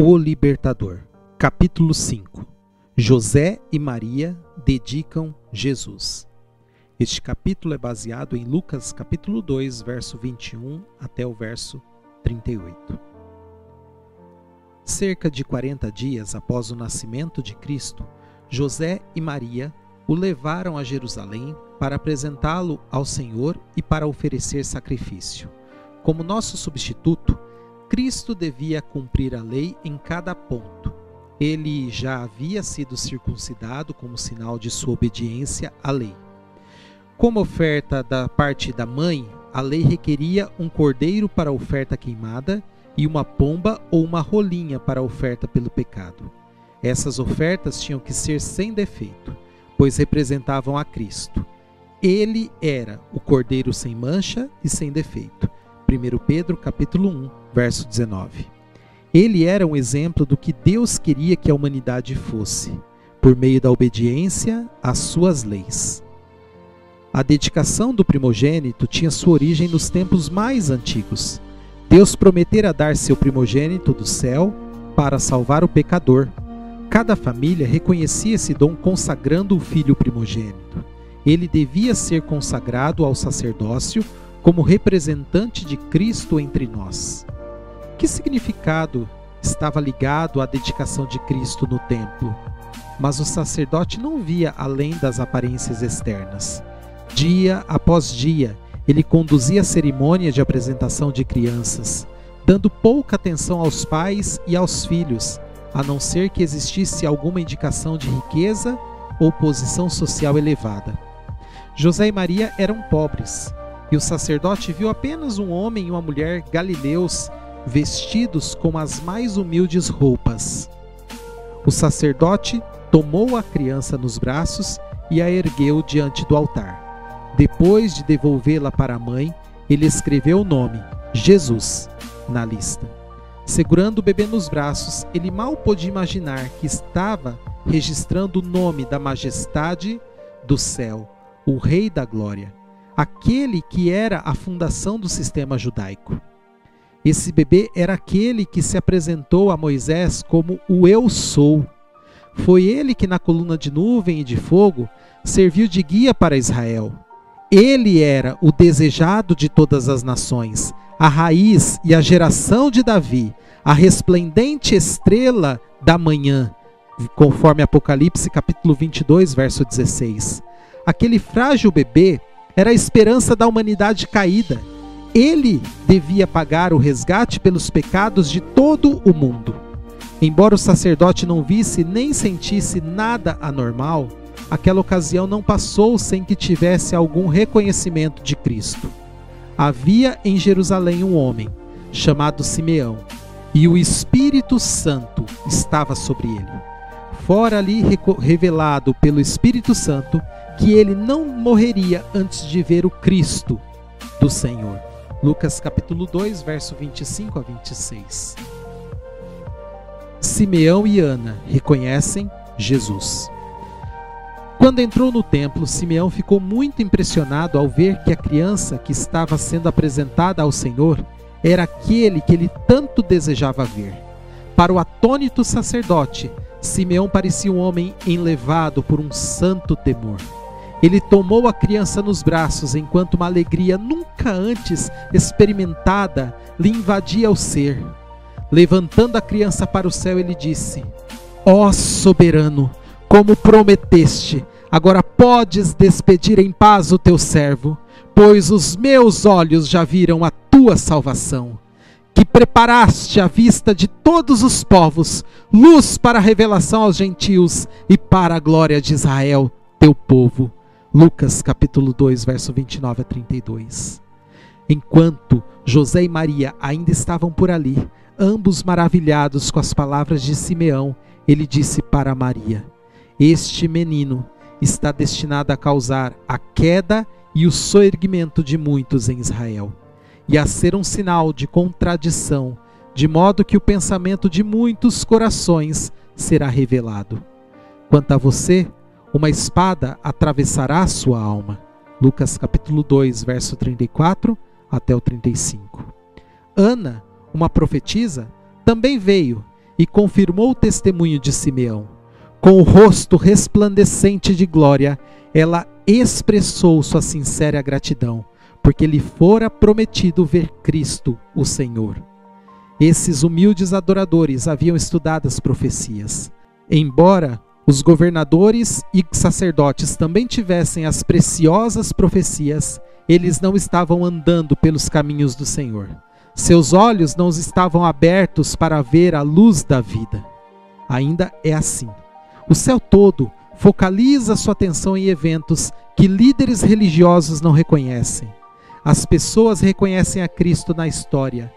O Libertador. Capítulo 5. José e Maria dedicam Jesus. Este capítulo é baseado em Lucas capítulo 2, verso 21 até o verso 38. Cerca de 40 dias após o nascimento de Cristo, José e Maria o levaram a Jerusalém para apresentá-lo ao Senhor e para oferecer sacrifício. Como nosso substituto, Cristo devia cumprir a lei em cada ponto. Ele já havia sido circuncidado como sinal de sua obediência à lei. Como oferta da parte da mãe, a lei requeria um cordeiro para a oferta queimada e uma pomba ou uma rolinha para a oferta pelo pecado. Essas ofertas tinham que ser sem defeito, pois representavam a Cristo. Ele era o cordeiro sem mancha e sem defeito. 1 Pedro capítulo 1, verso 19. Ele era um exemplo do que Deus queria que a humanidade fosse, por meio da obediência às suas leis. A dedicação do primogênito tinha sua origem nos tempos mais antigos. Deus prometera dar seu primogênito do céu para salvar o pecador. Cada família reconhecia esse dom consagrando o filho primogênito. Ele devia ser consagrado ao sacerdócio como representante de Cristo entre nós. Que significado estava ligado à dedicação de Cristo no templo? Mas o sacerdote não via além das aparências externas. Dia após dia, ele conduzia a cerimônia de apresentação de crianças, dando pouca atenção aos pais e aos filhos, a não ser que existisse alguma indicação de riqueza ou posição social elevada. José e Maria eram pobres, e o sacerdote viu apenas um homem e uma mulher galileus vestidos com as mais humildes roupas. O sacerdote tomou a criança nos braços e a ergueu diante do altar. Depois de devolvê-la para a mãe, ele escreveu o nome, Jesus, na lista. Segurando o bebê nos braços, ele mal pôde imaginar que estava registrando o nome da majestade do céu, o Rei da Glória, aquele que era a fundação do sistema judaico. Esse bebê era aquele que se apresentou a Moisés como o Eu Sou. Foi ele que na coluna de nuvem e de fogo serviu de guia para Israel. Ele era o desejado de todas as nações, a raiz e a geração de Davi, a resplendente estrela da manhã, conforme Apocalipse capítulo 22, verso 16. Aquele frágil bebê era a esperança da humanidade caída. Ele devia pagar o resgate pelos pecados de todo o mundo. Embora o sacerdote não visse nem sentisse nada anormal, aquela ocasião não passou sem que tivesse algum reconhecimento de Cristo. Havia em Jerusalém um homem, chamado Simeão, e o Espírito Santo estava sobre ele. Fora-lhe revelado pelo Espírito Santo que ele não morreria antes de ver o Cristo do Senhor. Lucas capítulo 2, verso 25 a 26. Simeão e Ana reconhecem Jesus. Quando entrou no templo, Simeão ficou muito impressionado ao ver que a criança que estava sendo apresentada ao Senhor era aquele que ele tanto desejava ver. Para o atônito sacerdote, Simeão parecia um homem enlevado por um santo temor. Ele tomou a criança nos braços enquanto uma alegria nunca antes experimentada lhe invadia o ser. Levantando a criança para o céu, ele disse: Ó soberano, como prometeste, agora podes despedir em paz o teu servo, pois os meus olhos já viram a tua salvação, que preparaste à vista de todos os povos, luz para a revelação aos gentios e para a glória de Israel, teu povo. Lucas capítulo 2, verso 29 a 32. Enquanto José e Maria ainda estavam por ali, ambos maravilhados com as palavras de Simeão, ele disse para Maria: Este menino está destinado a causar a queda e o soerguimento de muitos em Israel, e a ser um sinal de contradição, de modo que o pensamento de muitos corações será revelado. Quanto a você, uma espada atravessará a sua alma. Lucas capítulo 2, verso 34 até o 35. Ana, uma profetisa, também veio e confirmou o testemunho de Simeão. Com o rosto resplandecente de glória, ela expressou sua sincera gratidão, porque lhe fora prometido ver Cristo, o Senhor. Esses humildes adoradores haviam estudado as profecias. Embora os governadores e sacerdotes também tivessem as preciosas profecias, eles não estavam andando pelos caminhos do Senhor. Seus olhos não estavam abertos para ver a luz da vida. Ainda é assim. O céu todo focaliza sua atenção em eventos que líderes religiosos não reconhecem. As pessoas reconhecem a Cristo na história,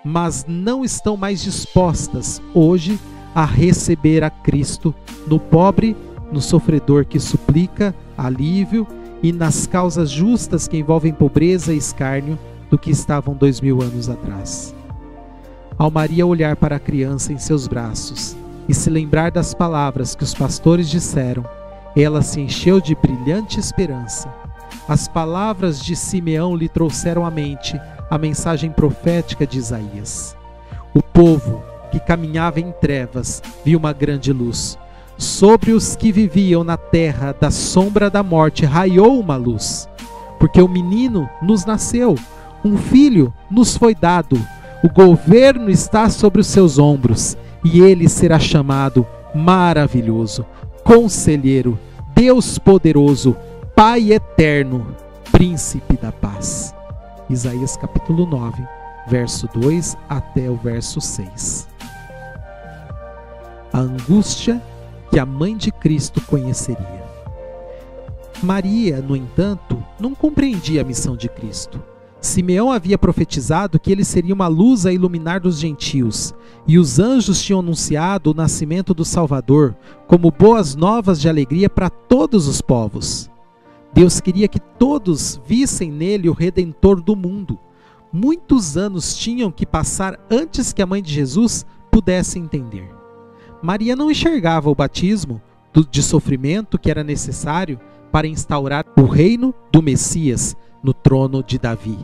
mas não estão mais dispostas hoje a receber a Cristo no pobre, no sofredor que suplica alívio e nas causas justas que envolvem pobreza e escárnio do que estavam 2000 anos atrás. Ao Maria olhar para a criança em seus braços e se lembrar das palavras que os pastores disseram, ela se encheu de brilhante esperança. As palavras de Simeão lhe trouxeram à mente a mensagem profética de Isaías. O povo que caminhava em trevas viu uma grande luz. Sobre os que viviam na terra da sombra da morte raiou uma luz. Porque o menino nos nasceu, um filho nos foi dado, o governo está sobre os seus ombros, e ele será chamado Maravilhoso, Conselheiro, Deus Poderoso, Pai Eterno, Príncipe da Paz. Isaías capítulo 9, verso 2 até o verso 6. A angústia que a mãe de Cristo conheceria. Maria, no entanto, não compreendia a missão de Cristo. Simeão havia profetizado que ele seria uma luz a iluminar dos gentios, e os anjos tinham anunciado o nascimento do Salvador como boas novas de alegria para todos os povos. Deus queria que todos vissem nele o Redentor do mundo. Muitos anos tinham que passar antes que a mãe de Jesus pudesse entender. Maria não enxergava o batismo de sofrimento que era necessário para instaurar o reino do Messias no trono de Davi.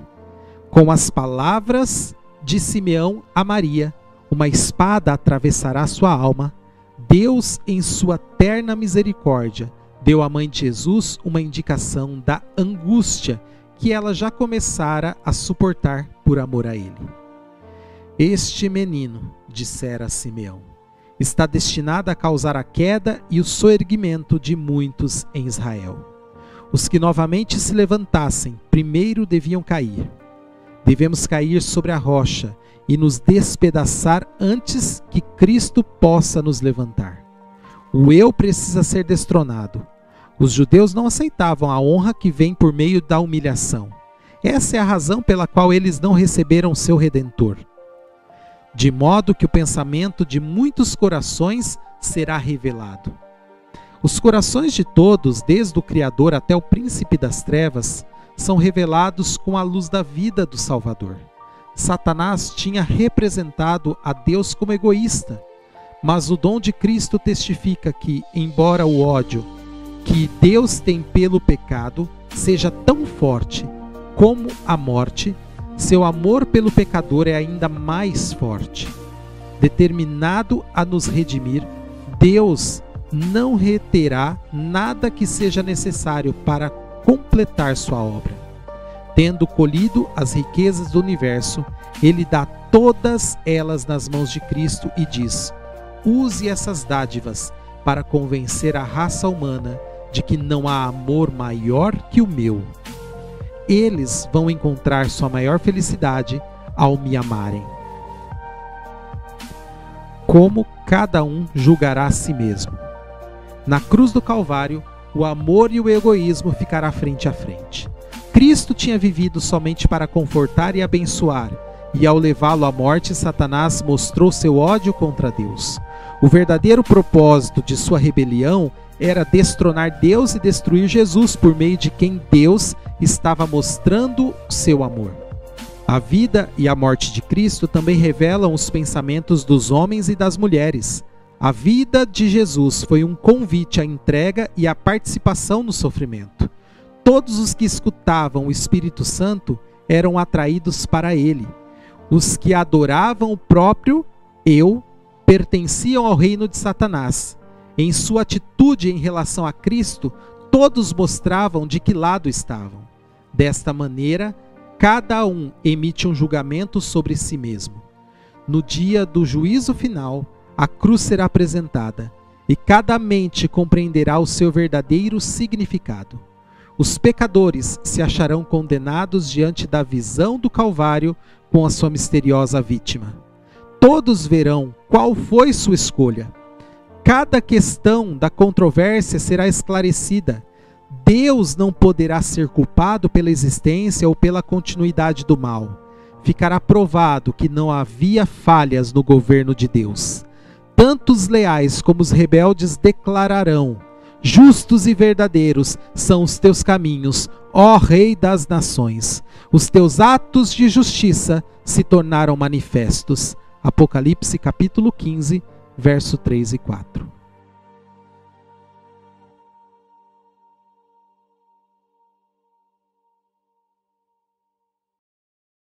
Com as palavras de Simeão a Maria, uma espada atravessará sua alma. Deus, em sua terna misericórdia, deu à mãe de Jesus uma indicação da angústia que ela já começara a suportar por amor a ele. Este menino, dissera Simeão, está destinado a causar a queda e o soerguimento de muitos em Israel. Os que novamente se levantassem, primeiro deviam cair. Devemos cair sobre a rocha e nos despedaçar antes que Cristo possa nos levantar. O eu precisa ser destronado. Os judeus não aceitavam a honra que vem por meio da humilhação. Essa é a razão pela qual eles não receberam seu Redentor. De modo que o pensamento de muitos corações será revelado. Os corações de todos, desde o Criador até o Príncipe das Trevas, são revelados com a luz da vida do Salvador. Satanás tinha representado a Deus como egoísta, mas o dom de Cristo testifica que, embora o ódio que Deus tem pelo pecado seja tão forte como a morte, seu amor pelo pecador é ainda mais forte. Determinado a nos redimir, Deus não reterá nada que seja necessário para completar sua obra. Tendo colhido as riquezas do universo, ele dá todas elas nas mãos de Cristo e diz: use essas dádivas para convencer a raça humana de que não há amor maior que o meu. Eles vão encontrar sua maior felicidade ao me amarem. Como cada um julgará a si mesmo. Na cruz do Calvário, o amor e o egoísmo ficará frente a frente. Cristo tinha vivido somente para confortar e abençoar, e ao levá-lo à morte, Satanás mostrou seu ódio contra Deus. O verdadeiro propósito de sua rebelião era destronar Deus e destruir Jesus, por meio de quem Deus estava mostrando seu amor. A vida e a morte de Cristo também revelam os pensamentos dos homens e das mulheres. A vida de Jesus foi um convite à entrega e à participação no sofrimento. Todos os que escutavam o Espírito Santo eram atraídos para ele. Os que adoravam o próprio eu pertenciam ao reino de Satanás. Em sua atitude em relação a Cristo, todos mostravam de que lado estavam. Desta maneira, cada um emite um julgamento sobre si mesmo. No dia do juízo final, a cruz será apresentada, e cada mente compreenderá o seu verdadeiro significado. Os pecadores se acharão condenados diante da visão do Calvário com a sua misteriosa vítima. Todos verão qual foi sua escolha. Cada questão da controvérsia será esclarecida. Deus não poderá ser culpado pela existência ou pela continuidade do mal. Ficará provado que não havia falhas no governo de Deus. Tanto os leais como os rebeldes declararão: justos e verdadeiros são os teus caminhos, ó Rei das nações. Os teus atos de justiça se tornaram manifestos. Apocalipse capítulo 15, verso 3 e 4.